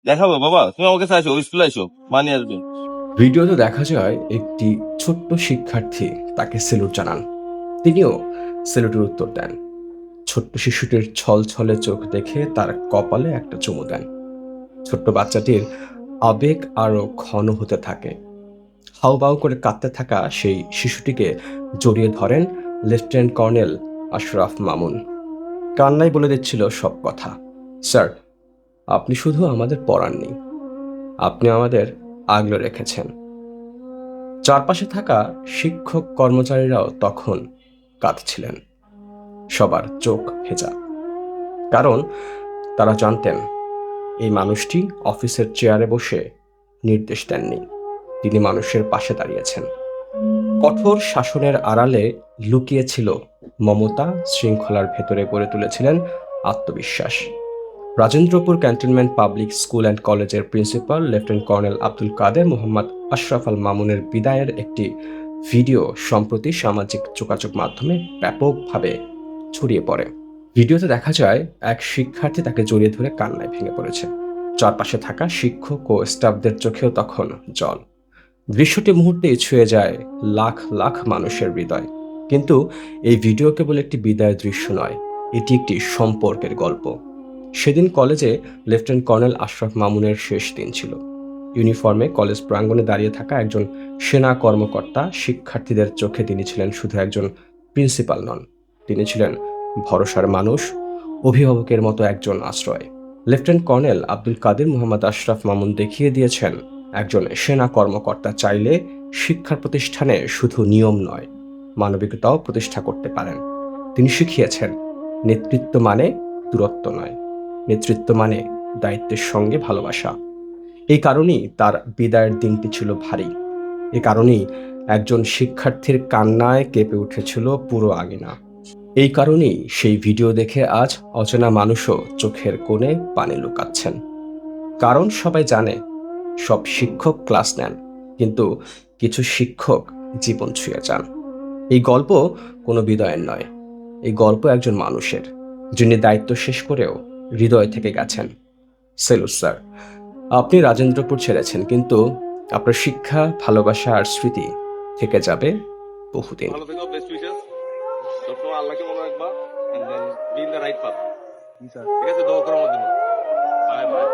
দেখাবো বাবা, তুমি আমার কাছে আসো, স্কুলে আসো, মানি আসবে। ভিডিওতে দেখা যায় একটি ছোট্ট শিক্ষার্থী তাকে সেলুট জানান। তিনিও সেলুটের উত্তর দেন। ছোট্ট শিশুটির ছলছলে চোখ দেখে তার কপালে একটা চুমু দেন। ছোট্ট বাচ্চাটির আবেগ আরো ঘন হতে থাকে। হাউমাউ করে কাঁদতে থাকা সেই শিশুটিকে জড়িয়ে ধরেন লেফটেন্যান্ট কর্নেল আশরাফ মামুন। কান্নাই বলে দিচ্ছিল সব কথা। স্যার, আপনি শুধু আমাদের পড়াননি, আপনি আমাদের আগলে রেখেছেন। চারপাশে থাকা শিক্ষক কর্মচারীরাও তখন কাঁদছিলেন। সবার চোখ ভেজা, কারণ তারা জানতেন এই মানুষটি অফিসের চেয়ারে বসে নির্দেশ দেননি, তিনি মানুষের পাশে দাঁড়িয়েছেন। কঠোর শাসনের আড়ালে লুকিয়ে ছিল মমতা, শৃঙ্খলার ভেতরে গড়ে তুলেছিলেন আত্মবিশ্বাস। Rajendrapur cantonment public school and কলেজের প্রিন্সিপাল লেফটেন্যান্ট কর্নেল আব্দুল কাদের মোহাম্মদ আশরাফ আল মামুনের বিদায়ের একটি ভিডিও সম্প্রতি সামাজিক যোগাযোগ মাধ্যমে ব্যাপকভাবে ছড়িয়ে পড়ে। ভিডিওতে দেখা যায় এক শিক্ষার্থী তাকে জড়িয়ে ধরে কান্নায় ভেঙে পড়েছে। চারপাশে থাকা শিক্ষক ও স্টাফদের চোখেও তখন জল। দৃশ্যটি মুহূর্তেই ছুঁয়ে যায় লাখ লাখ মানুষের হৃদয়। কিন্তু এই ভিডিও কেবল একটি বিদায়ের দৃশ্য নয়, এটি একটি সম্পর্কের গল্প। সেদিন কলেজে লেফটেন্যান্ট কর্নেল আশরাফ মামুনের শেষ দিন ছিল। ইউনিফর্মে কলেজ প্রাঙ্গণে দাঁড়িয়ে থাকা একজন সেনা কর্মকর্তা। শিক্ষার্থীদের চোখে তিনি ছিলেন শুধু একজন প্রিন্সিপাল নন, তিনি ছিলেন ভরসার মানুষ, অভিভাবকের মতো একজন আশ্রয়। লেফটেন্যান্ট কর্নেল আব্দুল কাদের মোহাম্মদ আশরাফ মামুন দেখিয়ে দিয়েছেন একজন সেনা কর্মকর্তা চাইলে শিক্ষা প্রতিষ্ঠানে শুধু নিয়ম নয়, মানবিকতাও প্রতিষ্ঠা করতে পারেন। তিনি শিখিয়েছেন নেতৃত্ব মানে দূরত্ব নয়, নেতৃত্ব মানে দায়িত্বের সঙ্গে ভালোবাসা। এই কারণেই তার বিদায়ের দিনটি ছিল ভারী। এ কারণেই একজন শিক্ষার্থীর কান্নায় কেঁপে উঠেছিল পুরো আঙিনা। এই কারণেই সেই ভিডিও দেখে আজ অচেনা মানুষও চোখের কোণে পানি লুকাচ্ছেন। কারণ সবাই জানে সব শিক্ষক ক্লাস নেন, কিন্তু কিছু শিক্ষক জীবন ছুঁয়ে যান। এই গল্প কোনো বিদায়ের নয়, এই গল্প একজন মানুষের, যিনি দায়িত্ব শেষ করেও হৃদয় থেকে গেছেন। সেলুট স্যার, আপনি রাজেন্দ্রপুর ছেড়েছেন, কিন্তু আপনার শিক্ষা, ভালোবাসা আর স্মৃতি থেকে যাবে বহুদিন। ভালো থেকো, বেস্ট উইশেস। সবসময় আল্লাহকে মনে রাখবা, and then be in the right path. ঠিক আছে, দোয়া করো আমার জন্য। Bye by.